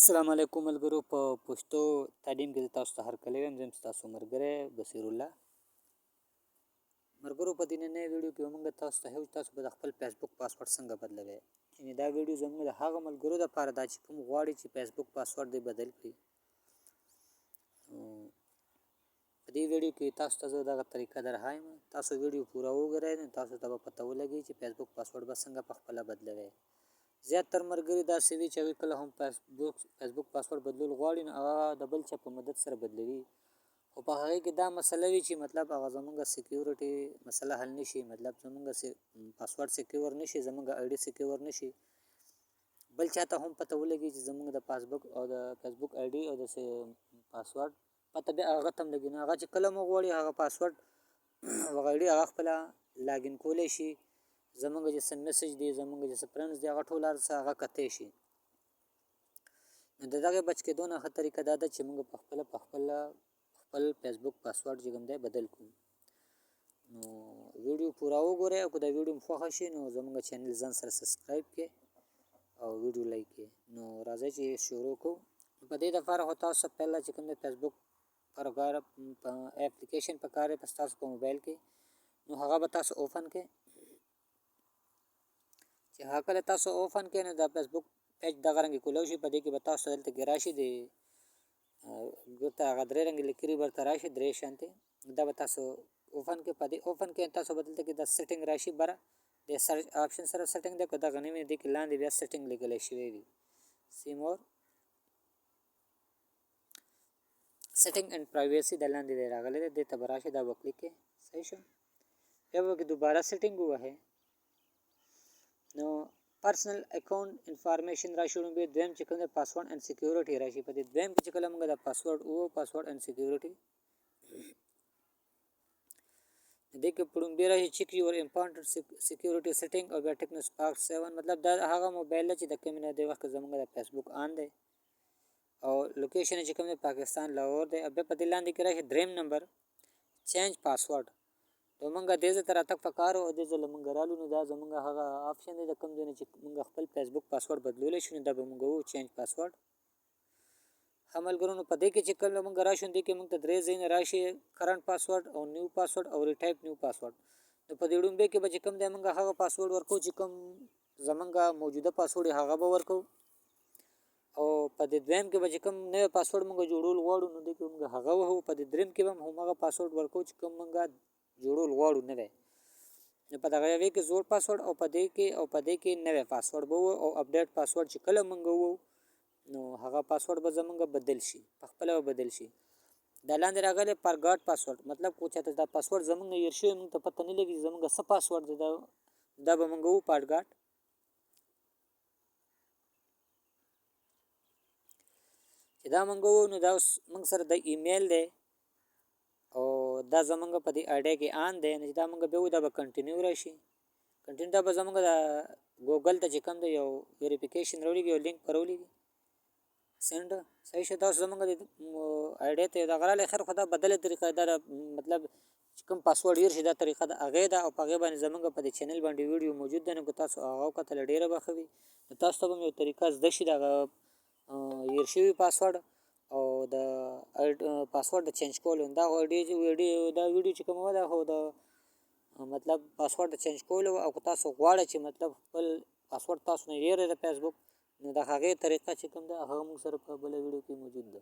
السلام علیکم ملګرو. په پښتو تعلیم کې تاسو ته هرکلی وایم. زه یم ستاسو ملګری بصیر الله. ملګرو، په دې نننۍ ویډیو کې موږ تاسو ته وایو تاسو به د خپل فیسبوک پاسورډ څنګه بدلوئ. یعنې دا ویډیو زموږ د هغه ملګرو دپاره ده چې کوم غواړي چې فیسبوک پاسورډ دې بدل کړي. په دې ویډیو کې تاسو ته زه دغه طریقه درښایم. تاسو ویډیو پوره وګورئ نو تاسو ته به پته ولګي چې فیسبوک پاسورډ به څنګه په خپله بدلوئ. زیاتره ملګري داسې وي چې هغوی کله هم فیسبوک پاسورډ بدلول غواړي نو هغه د بل چا په مدد سره بدلوي، خو په هغې کې دا مسله وي چې مطلب هغه زموږ سیکیورټي مسله حل نه شي. مطلب زموږ پاسورډ سیکیور نه شي، زموږ آی ډي سیکیور نه شي، بل چا ته هم پته ولګي چې زموږ د پاسبوک او د فیسبوک آی ډي او د پاسورډ پته بیا هغه ته هم لګي. نو هغه چې کله مو غواړي هغه پاسورډ هغه آی ډي هغه خپله لاګین کولی شي، زموږ چې څه میسج دی، زموږ چې څه فرینډز دی، هغه ټول هر څه هغه کتی شي. نو د دغې بچ کېدو نه ښه طریقه دا ده چې موږ په خپل فیسبوک پاسورډ چې کوم دی بدل کړو. نو ویډیو پوره وګورئ او که دا ویډیو مو خوښه شي نو زموږ چینل ځان سره سبسکرایب کړئ او ویډیو لایک کړئ. نو راځئ چې شروع کړو. په دې دپاره خو تاسو پهله چې کوم دی فیسبوک اپلیکیشن پکار دی تاسو په موبایل کې، نو هغه به تاسو اوپن کړئ. چې هغه کله تاسو اوپن کړئ نو دا فیسبوک پیج دغه رنګې کولی شي. په دې کې به تاسو دلته کې راشي د ګوته هغه درې رنګې لیکلي به ورته راشي، درې شانتې، دا به تاسو اوپن کړئ. په دې اوپن کې تاسو به دلته کې دا سیټینګ راشي بره د سرچ آپشن سره سیټینګ دی، که دغه نه وي دې کې لاندې بیا سیټینګ لیکلی شوی وي، سی مور سیټینګ اینډ پرایویسي د لاندې دی راغلی دی، دې ته به راشي، دا به کلیک کړئ. صحیح شو. بیا به کې دوباره سیټینګ ووهئ. نو پرسنل اکاونټ انفارمیشن راشي، لومبی دویم چې کوم دی پاسورډ اینډ سیکیورټي راشي. په دې دویم کې چې کله موږ دا پاسورډ پاسورډ اینډ سیکیورټي دې کې په لومبی راشي چیک یور امپورټنټ سیکیورټي سیټینګ او بیا ټیکنو سپارک 7. مطلب دا هغه موبایل دی چې د کوم نه دی وخت زموږ د فیسبوک آن دی او لوکیشن چې کوم دی پاکستان لاهور دی. بیا په دې لاندې کې راشي دریم نمبر چینج پاسورډ. نو موږ دې ځای ته راتګ پکار و او دې ځای له موږ رالو نو دا زموږ هغه آپشن دی د کوم ځای نه چې موږ خپل فیسبوک پاسورډ بدلولی شو نو دا به موږ ووایو چینج پاسورډ. ښه ملګرو، نو په دې کې چې کله موږ راشو دې کې موږ ته درې ځایونه راشي، کرنټ پاسورډ او نیو پاسورډ او ریټایپ نیو پاسورډ. نو په دې لومبۍ کې به چې کوم دی موږ هغه پاسورډ ورکوو چې کوم زموږ موجوده پاسورډ هغه به ورکوو، او په دې دویم کې به چې کوم نوی پاسورډ موږ جوړول غواړو نو دې کې موږ هغه وهو. په دې دریم کې به هم همغه پاسورډ ورکوو چې کوم موږ جوړول غواړو نوی. نو په دغه یوې کې زوړ پاسورډ او په دې کې نوی پاسورډ به وو، او اپډیټ پاسورډ چې کله موږ ووو نو هغه پاسورډ به زموږ بدل شي، په خپله به بدل شي. دا لاندې راغلی فارګاټ پاسورډ، مطلب کو چاته دا پاسورډ زموږ نه هېر شوی موږ ته پته نه لګي زموږ څه پاسورډ دی، دا به موږ ووو فارګاټ. چې دا موږ ووو نو دا اوس موږ سره د ایمیل دی او دا زموږ په دې آی ډي کې آن دی. نو چې دا موږ بیا ووایو دا به کنټینیو راشي. کنټینیو دا به زموږ د ګوګل ته چې کوم دی یو ویریفیکیشن راوړي، یو لینک به راولېږي سینډ. صحیح شو. تاسو زموږ د آی ډي ته دغه رالی. خیر خو دا بدله طریقه دا مطلب چې کوم پاسورډ هېر شي دا طریقه د هغې ده، او په هغې باندې زموږ په دې چینل باندې ویډیو موجود ده. نو که تاسو هغه وکتله ډېره به ښه وي. نو تاسو ته به هم یو طریقه زده شي د هغه هېر شوي پاسورډ او د پاسورډ د چینج کولو. دا ویډیو چې کومه وه دا خو د مطلب پاسورډ د چینج کولو، او که تاسو غواړئ چې مطلب خپل پاسورډ تاسو نه هېر دی د فیسبوک نو د هغې طریقه چې کوم ده هغه موږ سره په بله ویډیو کې موجود ده.